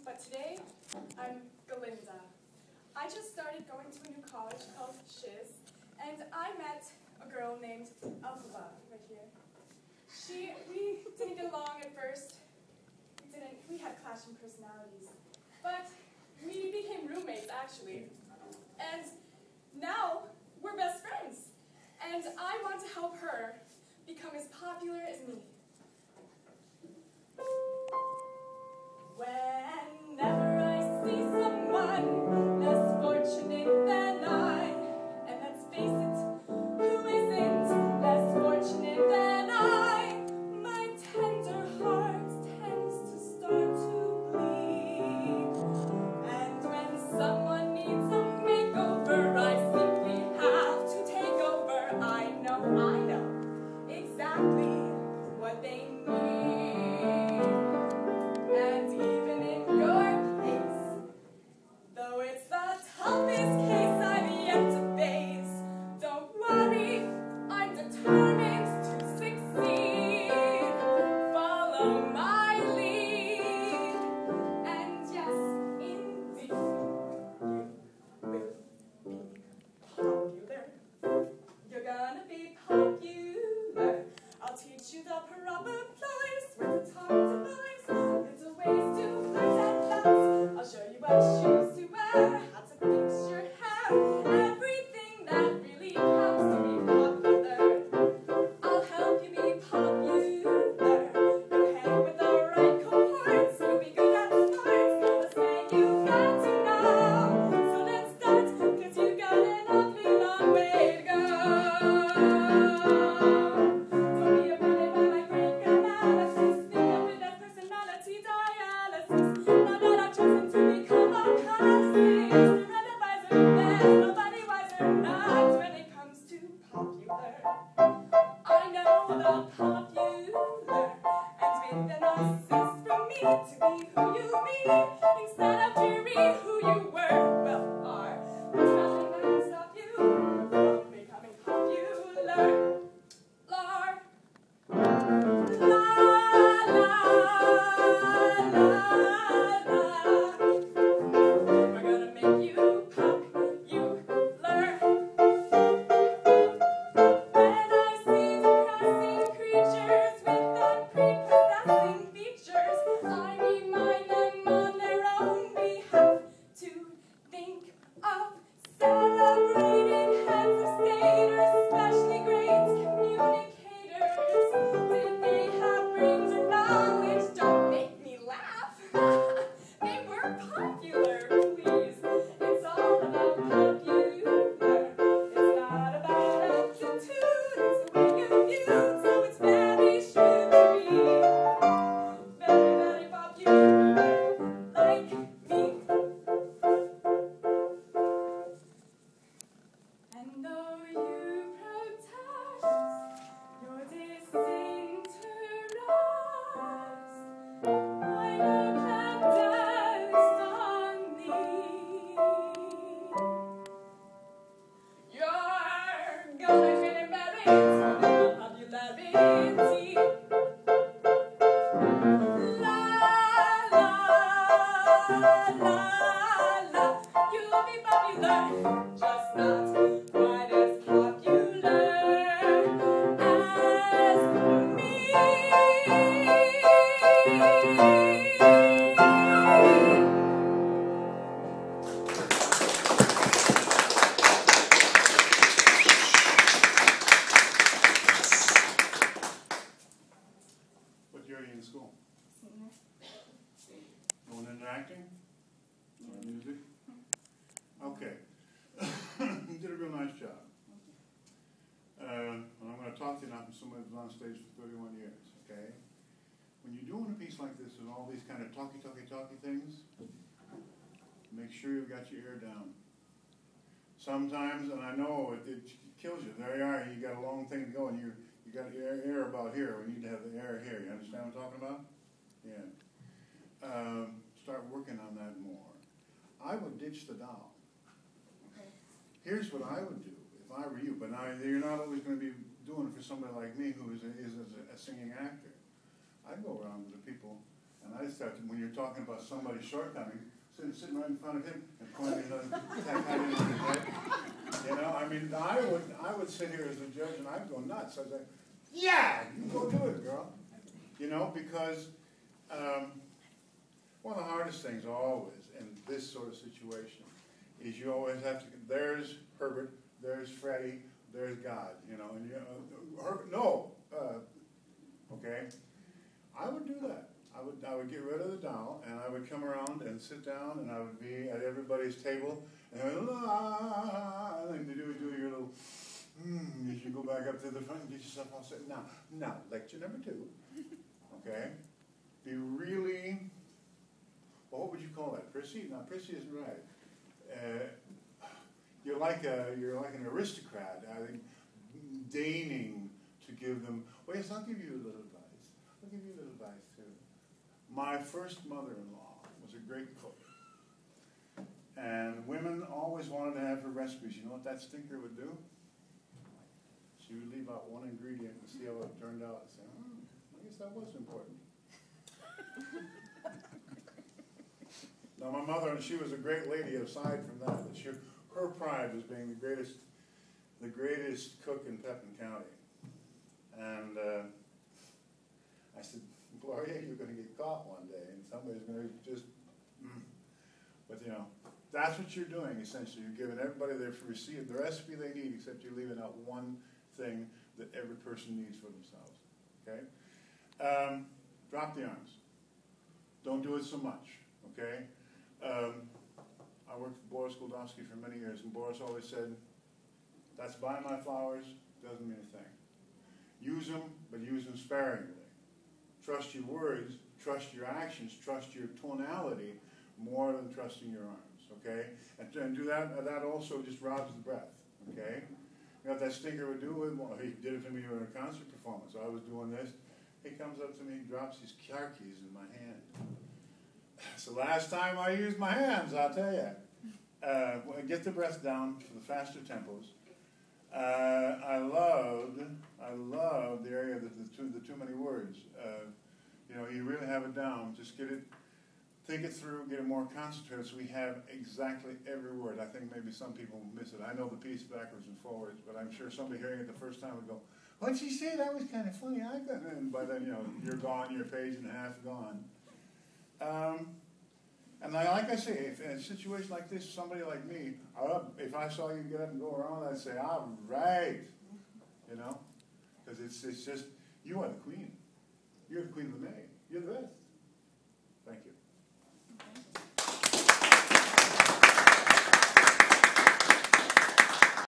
but today I'm Galinda. I just started going to a new college called Shiz, and I met a girl named Alpha right here. We didn't get along at first. We had clashing personalities, but we became roommates actually, and now we're best friends. And I want to help her become as popular as me. Whenever I see someone less fortunate than I, and let's face it, who isn't less fortunate than I, my tender heart tends to start to bleed. And when someone needs a makeover, I simply have to take over. I know exactly what they need. And even in your case, though it's the toughest case I've yet to face, don't worry, I'm determined to succeed. Follow my lead, and yes, indeed, you will be popular. You're gonna be popular. I'll teach you the proper place where to talk to boys, little ways to flirt at lots. I'll show you what shoes to wear, how to fix your hair, everything that really counts to be popular. I'll help you be popular. You'll hang with the right cohorts, you'll be good at sports. Now let's say you got to know. So let's start, 'cause you got an awfully long way to go. Don't be offended by my great analysis. Think of it as personality dialysis. Now that I've chosen to become a colorist, surrounded by some there's nobody wiser not when it comes to popular. I know the popular, and with an assist from me to be who you be, instead of dreary who you were, well, are. There's nothing that can stop you from becoming popular. Lar. La, la, la, la. We're gonna make you popular. When I see depressing creatures with unprepossessing features, I remind them on their own behalf to think of celebrated heads of state or especially great communicators. Did they have brains or knowledge? Don't make me laugh. They were popular, please. It's all about popular. It's not about aptitude, it's the way you're viewed, so it's very sure to be very, very popular, like me. And though you protest your disinterest, I know clandestine on me. You're gonna get embarrassed with popularity. La, la, la, la. You'll be popular, just not quite as popular as me. What year are you in school? Going into acting? Or music? Okay. You did a real nice job. And I'm going to talk to you now from somebody who's on stage for 31 years, okay? When you're doing a piece like this and all these kind of talky things, make sure you've got your ear down. Sometimes, and I know it kills you, there you are, you got a long thing to go, and you got your air about here. We need to have the air here. You understand what I'm talking about? Yeah. Start working on that more. I would ditch the doll. Okay. Here's what I would do if I were you, but now you're not always going to be doing it for somebody like me who is a singing actor. I'd go around to the people and And I start to, when you're talking about somebody's shortcomings, sitting right in front of him and pointing another tack in his head. You know, I mean, I would sit here as a judge and I'd go nuts. I'd say, yeah, you go do it, girl. You know, because one of the hardest things always in this sort of situation is you always have to, there's Herbert, there's Freddie, there's God, you know, and Herbert, no, okay. I would do that. I would get rid of the doll, and I would come around and sit down, and I would be at everybody's table, and I would, and you do your little, as you go back up to the front and get yourself all set. Now, lecture number 2, okay? Be really, well, what would you call that? Prissy? No, prissy isn't right. You're like an aristocrat, I think, deigning to give them, well, yes, I'll give you a little advice. I'll give you a little advice, too. My first mother-in-law was a great cook. And women always wanted to have her recipes. You know what that stinker would do? She would leave out one ingredient and see how it turned out and say, I guess that was important. Now, my mother, she was a great lady aside from that. But her pride was being the greatest cook in Putnam County. And I said, Gloria, you're going to get caught one day, and somebody's going to just, But, you know, that's what you're doing, essentially. You're giving everybody the recipe they need, except you're leaving out one thing that every person needs for themselves, okay? Drop the arms. Don't do it so much, okay? I worked for Boris Goldowski for many years, and Boris always said, that's buy my flowers, doesn't mean a thing. Use them, but use them sparingly. Trust your words, trust your actions, trust your tonality more than trusting your arms, okay? And do that, that also just robs the breath, okay? You know what that stinker would do? Well, he did it to me in a concert performance. I was doing this. He comes up to me and drops his car keys in my hand. It's the last time I used my hands, I'll tell you. Get the breath down for the faster tempos. I love the area of the too many words. You know, you really have it down. Just get it, think it through, get it more concentrated so we have exactly every word. I think maybe some people miss it. I know the piece backwards and forwards, but I'm sure somebody hearing it the first time would go, what'd she say? That was kind of funny. And by then, you know, you're gone, your page and a half gone. And like I say, if in a situation like this, somebody like me, if I saw you get up and go around, I'd say, all right, you know, because it's just, you are the queen. You're the queen of the May. You're the best. Thank you.